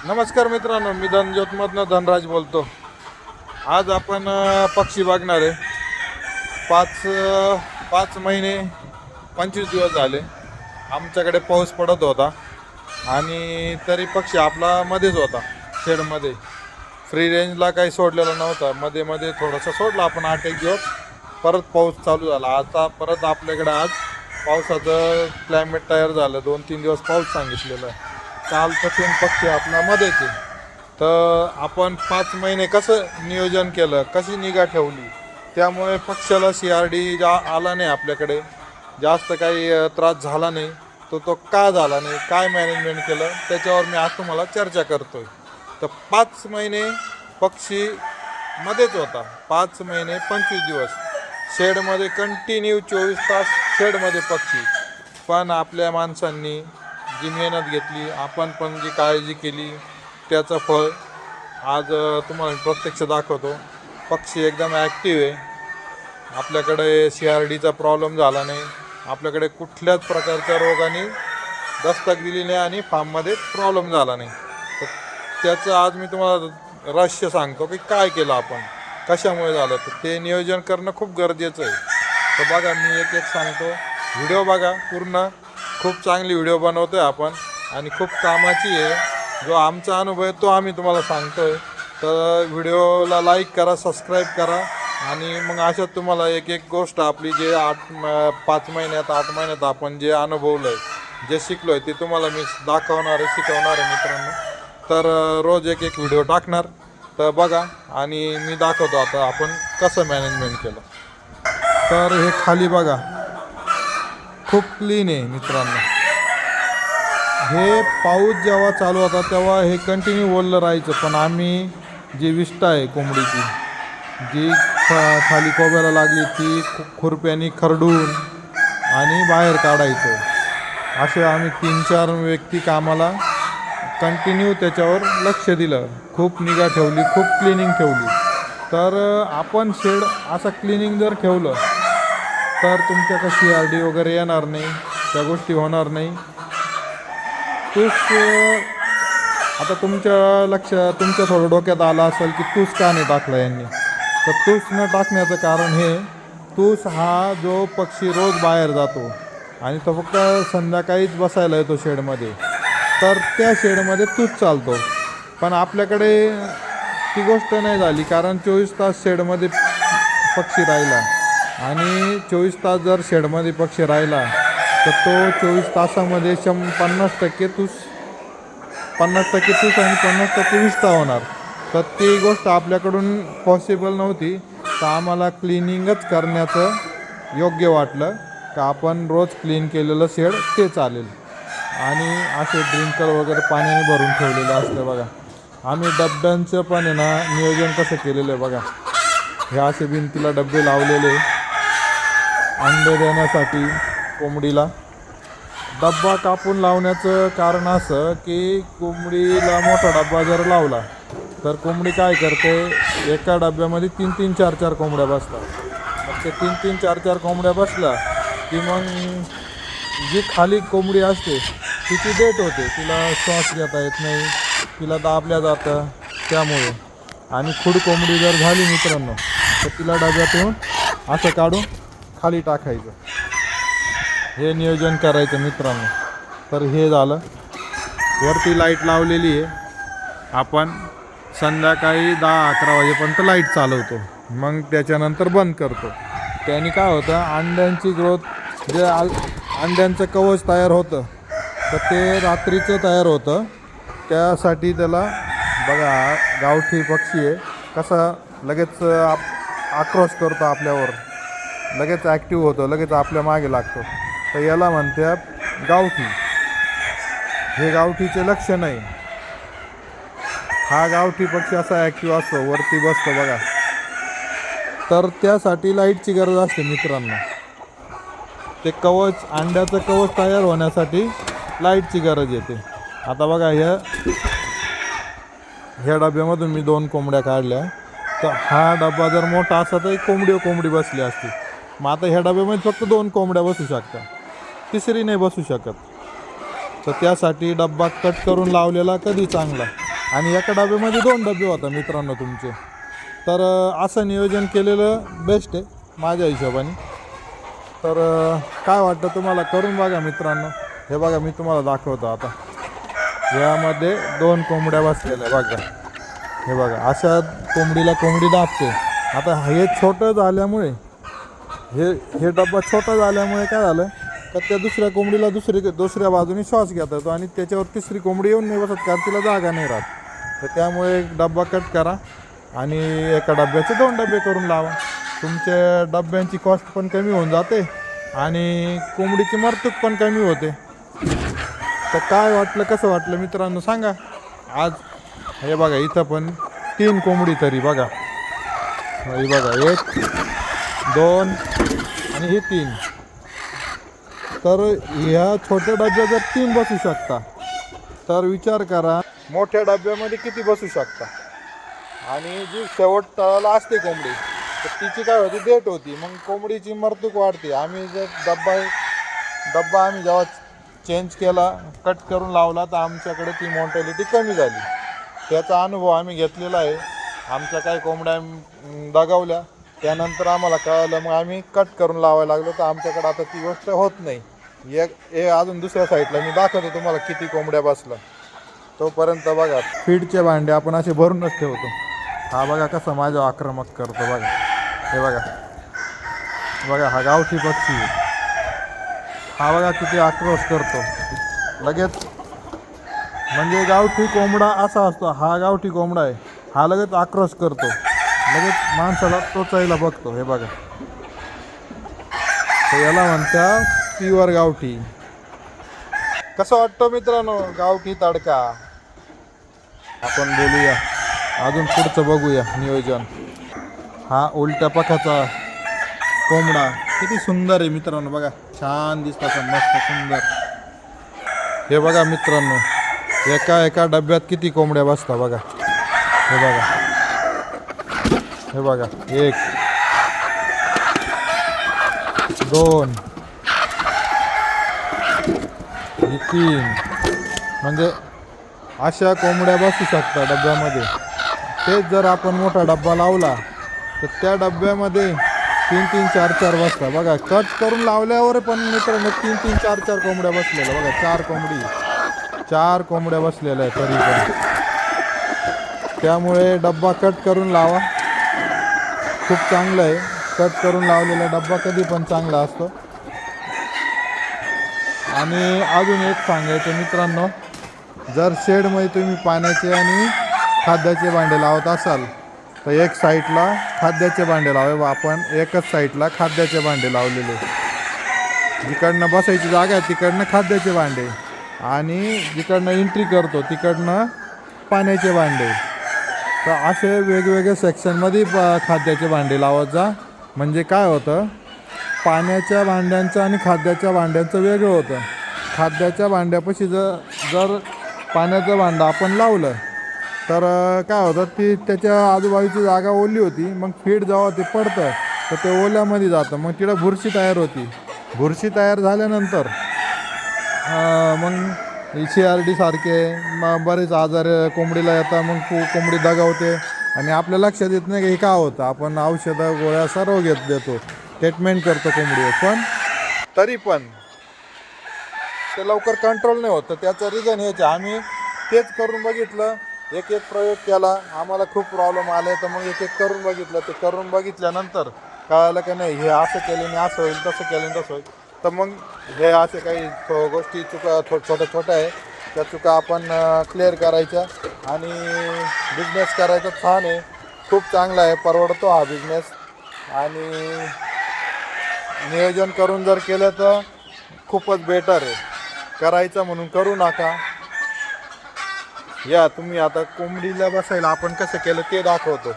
नमस्कार मित्रांनो, मी धनज्योतमधनं धनराज बोलतो. आज आपण पक्षी बघणार आहे. पाच महिने 25 दिवस झाले आमच्याकडे पाऊस पडत होता आणि तरी पक्षी आपला मध्येच होता. शेडमध्ये फ्री रेंजला काही सोडलेला नव्हता. मध्ये मध्ये थोडंसं सोडलं आपण 8-1 दिवस. परत पाऊस चालू झाला. आता परत आपल्याकडे आज पावसाचं क्लायमेट तयार झालं. 2-3 दिवस पाऊस सांगितलेला आहे. कालपासून पक्षी आपला मध्येच आहे. तर आपण 5 महिने कसं नियोजन केलं, कशी निगा ठेवली, त्यामुळे पक्षाला CRD आला नाही आपल्याकडे, जास्त काही त्रास झाला नाही. तो का झाला नाही, काय मॅनेजमेंट केलं, त्याच्यावर मी आज तुम्हाला चर्चा करतोय. तर 5 महिने पक्षी मध्येच होता. 5 महिने 25 दिवस शेडमध्ये कंटिन्यू 24 तास शेडमध्ये पक्षी. पण आपल्या माणसांनी जी मेहनत घेतली, आपण पण जी काळजी केली, त्याचं फळ आज तुम्हाला प्रत्यक्ष दाखवतो. पक्षी एकदम ॲक्टिव्ह आहे. आपल्याकडे CRDचा प्रॉब्लेम झाला नाही. आपल्याकडे कुठल्याच प्रकारच्या रोगाने दस्तक दिली नाही आणि फार्ममध्ये प्रॉब्लेम झाला नाही. तर त्याचं आज मी तुम्हाला रहस्य सांगतो की काय केलं आपण, कशामुळे झालं. तर ते नियोजन करणं खूप गरजेचं आहे. तर बघा, मी एक सांगतो. व्हिडिओ बघा पूर्ण. खूप चांगली व्हिडिओ बनवतो आहे आपण आणि खूप कामाची आहे. जो आमचा अनुभव आहे तो आम्ही तुम्हाला सांगतो आहे. तर व्हिडिओला लाईक करा, सबस्क्राईब करा आणि मग अशात तुम्हाला एक गोष्ट आपली जे 5 महिन्यात 8 महिन्यात आपण जे अनुभवलं आहे, जे शिकलो आहे, ते तुम्हाला मी दाखवणार आहे, शिकवणार आहे मित्रांनो. तर रोज एक व्हिडिओ टाकणार. तर बघा आणि मी दाखवतो आता आपण कसं मॅनेजमेंट केलं. तर हे खाली बघा, खूप क्लीन आहे मित्रांनो. हे पाऊस जेव्हा चालू होता तेव्हा हे कंटिन्यू ओललं राहायचं. पण आम्ही जी विष्ठा आहे कोंबडीची, जी खाली कोब्याला लागली, ती खुरप्यानी खरडून आणि बाहेर काढायचं. असे आम्ही 3-4 व्यक्ती कामाला कंटिन्यू त्याच्यावर लक्ष दिलं. खूप निगा ठेवली, खूप क्लिनिंग ठेवली. तर आपण शेड असं क्लिनिंग जर ठेवलं तर तुमच्याकडे CRD वगैरे येणार नाही, त्या गोष्टी होणार नाही. आता तुमच्या थोडं डोक्यात आलं असेल की तूस का नाही टाकला यांनी. तर तूस न टाकण्याचं कारण हे, तूस हा जो पक्षी रोज बाहेर जातो आणि तो फक्त संध्याकाळीच बसायला येतो शेडमध्ये, तर त्या शेडमध्ये तूच चालतो. पण आपल्याकडे ती गोष्ट नाही झाली, कारण 24 तास शेडमध्ये पक्षी राहिला आणि 24 तास जर शेडमध्ये पक्षी राहिला तर तो 24 तासामध्ये 50% तूस आणि 50% विष्ठा होणार. तर ती गोष्ट आपल्याकडून पॉसिबल नव्हती. तर आम्हाला क्लिनिंगच करण्याचं योग्य वाटलं का आपण रोज क्लीन केलेलं शेड ते चालेल. आणि असे ड्रिंकर वगैरे पाण्याने भरून ठेवलेलं असतं बघा. आम्ही डब्यांचं पण आहे ना नियोजन कसं केलेलं आहे बघा. हे असे भिंतीला डबे लावलेले अंडे देण्यासाठी. कोंबडीला डब्बा कापून लावण्याचं कारण असं की कोंबडीला मोठा डब्बा जर लावला तर कोंबडी काय करते, एका डब्यामध्ये 3-3, 4-4 कोंबड्या बसतात. मग ते 3-3, 4-4 कोंबड्या बसल्या की मग जी खाली कोंबडी असते तिची डेट होते, तिला श्वास घेता येत नाही, तिला दाबल्या जातं त्यामुळे. आणि खुड कोंबडी जर झाली मित्रांनो तर तिला डब्यातून असं काढून खाली टाकायचं. हे नियोजन करायचं मित्रांनो. तर हे झालं. वरती लाईट लावलेली आहे. आपण संध्याकाळी 10-11 वाजेपर्यंत लाईट चालवतो, मग त्याच्यानंतर बंद करतो. त्याने काय होतं, अंड्यांची ग्रोथ, जे अंड्यांचं कवच तयार होतं तर ते रात्रीचं तयार होतं. त्यासाठी त्याला बघा, गावठी पक्षी आहे कसा लगेच आक्रोश करतो आपल्यावर, लगेच ॲक्टिव्ह होतो, लगेच आपल्या मागे लागतो. तर याला म्हणतात गावठी. हे गावठीचे लक्षण आहे. हा गावठी पक्षी असा ॲक्टिव्ह असतो, वरती बसतो बघा. तर त्यासाठी लाईटची गरज असते मित्रांनो. ते कवच, अंड्याचं कवच तयार होण्यासाठी लाईटची गरज येते. आता बघा, ह्या डब्यामधून मी 2 कोंबड्या काढल्या. तर हा डबा जर मोठा असता तर एक कोंबडी बसली असती. मग आता ह्या डब्यामध्ये फक्त 2 कोंबड्या बसू शकतात, तिसरी नाही बसू शकत. तर त्यासाठी डब्बा कट करून लावलेला कधी चांगला. आणि एका डब्यामध्ये 2 डबे होता मित्रांनो तुमचे. तर असं नियोजन केलेलं बेस्ट आहे माझ्या हिशोबाने. तर काय वाटतं तुम्हाला, करून बघा मित्रांनो. हे बघा मी तुम्हाला दाखवतो आता. यामध्ये 2 कोंबड्या बसलेल्या बघा. हे बघा अशा कोंबडीला कोंबडी दाबते. आता हे छोटं झाल्यामुळे हे डब्बा छोटा झाल्यामुळे काय झालं तर त्या दुसऱ्या कोंबडीला दुसऱ्या बाजूने श्वास घेता येतो आणि त्याच्यावर तिसरी कोंबडी येऊन नाही बसत, कारण तिला जागा नाही राहत. तर त्यामुळे एक डब्बा कट करा आणि एका डब्याचे 2 डबे करून लावा. तुमच्या डब्यांची कॉस्ट पण कमी होऊन जाते आणि कोंबडीची मरतूक पण कमी होते. तर काय वाटलं, कसं वाटलं मित्रांनो सांगा. आज हे बघा इथं पण 3 कोंबडी तरी बघा. हे बघा 1 2 आणि हे 3. तर ह्या छोट्या डब्यात जर 3 बसू शकता तर विचार करा मोठ्या डब्यामध्ये किती बसू शकता. आणि जी शेवट तळाला असते कोंबडी तर तिची काय होती, डेट होती. मग कोंबडीची मरतूक वाढते. आम्ही जर डब्बा आम्ही जेव्हा चेंज केला, कट करून लावला, तर आमच्याकडे ती मॉर्टॅलिटी कमी झाली. त्याचा अनुभव आम्ही घेतलेला आहे. आमच्या काही कोंबड्या दगावल्या, त्यानंतर आम्हाला कळलं, मग आम्ही कट करून लावायला लागलो. तर आमच्याकडे आता ती गोष्ट होत नाही. अजून दुसऱ्या साईडला मी दाखवतो तुम्हाला किती कोंबड्या बसला. तोपर्यंत बघा फीडचे भांडे आपण असे भरूनच ठेवतो. हा बघा कसा माझ्या आक्रमक करतो बघा. हे बघा हा गावठी पक्षी. हा बघा किती आक्रोश करतो लगेच. म्हणजे गावठी कोंबडा असा असतो. हा गावठी कोंबडा आहे. हा लगेच आक्रोश करतो, लगेच माणसाला टोचायला बघतो. हे बघा, तर याला म्हणतात प्युअर गावठी. कसं वाटतं मित्रांनो गावठी तडका. आपण बोलूया अजून पुढचं, बघूया नियोजन. हा उलट्या पखाचा कोंबडा किती सुंदर आहे मित्रांनो. बघा छान दिसतात, मस्त सुंदर. हे बघा मित्रांनो एका डब्यात किती कोंबड्या बसतात बघा. हे बघा 1 2 3. म्हणजे अशा कोंबड्या बसू शकतात डब्यामध्ये. तेच जर आपण मोठा डब्बा लावला तर त्या डब्यामध्ये 3-3 4-4 बसतात बघा. कट करून लावल्यावर पण मित्रांनो 3-3 4-4 कोंबड्या बसलेल्या बघा. 4 कोंबड्या बसलेल्या आहेत तरी पण. त्यामुळे डब्बा कट करून लावा, खूप चांगलं आहे. कट करून लावलेला डब्बा कधी पण चांगला असतो. आणि अजून एक सांगायचं मित्रांनो, जर शेडमध्ये तुम्ही पाण्याचे आणि खाद्याचे भांडे लावत असाल तर एक साईडला खाद्याचे भांडे लावे. आपण एकच साईडला खाद्याचे भांडे लावलेले. जिकडनं बसायची जागा आहे तिकडनं खाद्याचे भांडे आणि जिकडनं एंट्री करतो तिकडनं पाण्याचे भांडे. तर असे वेगवेगळ्या सेक्शनमध्ये खाद्याचे भांडे लावत जा. म्हणजे काय होतं, पाण्याच्या भांड्यांचं आणि खाद्याच्या भांड्यांचं वेगळं होतं. खाद्याच्या भांड्यापाशी जर पाण्याचं भांडं आपण लावलं तर काय होतं, ती त्याच्या आजूबाजूची जागा ओली होती. मग फीड जेव्हा ते पडतं तर ते ओल्यामध्ये जातं. मग तिला बुरशी तयार होती. बुरशी तयार झाल्यानंतर मग CRD सारखे बरेच आजार कोंबडीला येतात. मग कोंबडी दगावते आणि आपल्या लक्षात येत नाही की हे का होतं. आपण औषधं गोळ्या सर्व देतो, ट्रीटमेंट करतो कोंबडीवर, पण तरी पण ते लवकर कंट्रोल नाही होतं. त्याचं रिझन हेच. आम्ही तेच करून बघितलं, एक प्रयोग केला, आम्हाला खूप प्रॉब्लेम आले. तर मग एक करून बघितलं. ते करून बघितल्यानंतर कळालं की नाही हे असं केल्याने असं होईल, तसं केल्याने तसं होईल. तर मग हे असे काही गोष्टी चुका छोट्या आहे, त्या चुका आपण क्लिअर करायच्या आणि बिझनेस करायचा. छान आहे, खूप चांगला आहे, परवडतो हा बिझनेस. आणि नियोजन करून जर केलं तर खूपच बेटर आहे. करायचं म्हणून करू नका. या तुम्ही आता कोंबडीला बसायला आपण कसं केलं ते दाखवतो.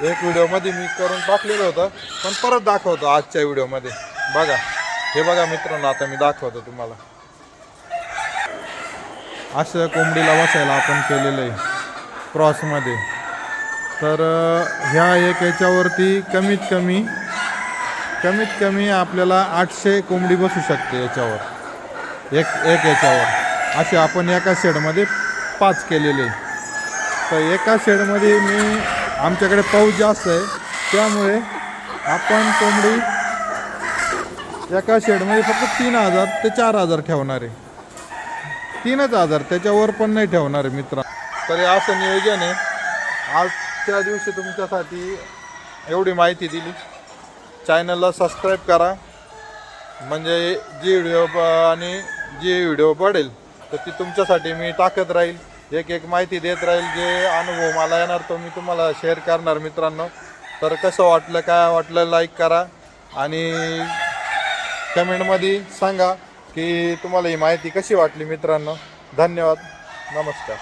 एक व्हिडिओमध्ये मी करून टाकलेलं होतं, पण परत दाखवतो आजच्या व्हिडिओमध्ये. बघा हे बघा मित्रांनो, आता मी दाखवतो तुम्हाला. असं कोंबडीला बसायला आपण केलेलं आहे क्रॉसमध्ये. तर ह्या याच्यावरती कमीत कमी आपल्याला 800 कोंबडी बसू शकते याच्यावर. एक याच्यावर असे आपण एका शेडमध्ये 5 केलेले. तर एका शेडमध्ये आमच्याकडे पाऊस जास्त आहे, त्यामुळे आपण कोंबडी एका शेडमध्ये फक्त 3,000 ते 4,000 ठेवणार आहे. 3,000 त्याच्यावर पण नाही ठेवणार आहे मित्र. तरी असं नियोजन आहे. आजच्या दिवशी तुमच्यासाठी एवढी माहिती दिली. चॅनलला सबस्क्राईब करा, म्हणजे जी व्हिडिओ पडेल तर ती तुमच्यासाठी मी टाकत राहील, एक माहिती देत राहील. जे अनुभव मला येणार तो मी तुम्हाला शेअर करणार मित्रांनो. तर कसं वाटलं, काय वाटलं, लाईक करा आणि कमेंटमध्ये सांगा की तुम्हाला ही माहिती कशी वाटली मित्रांनो. धन्यवाद, नमस्कार.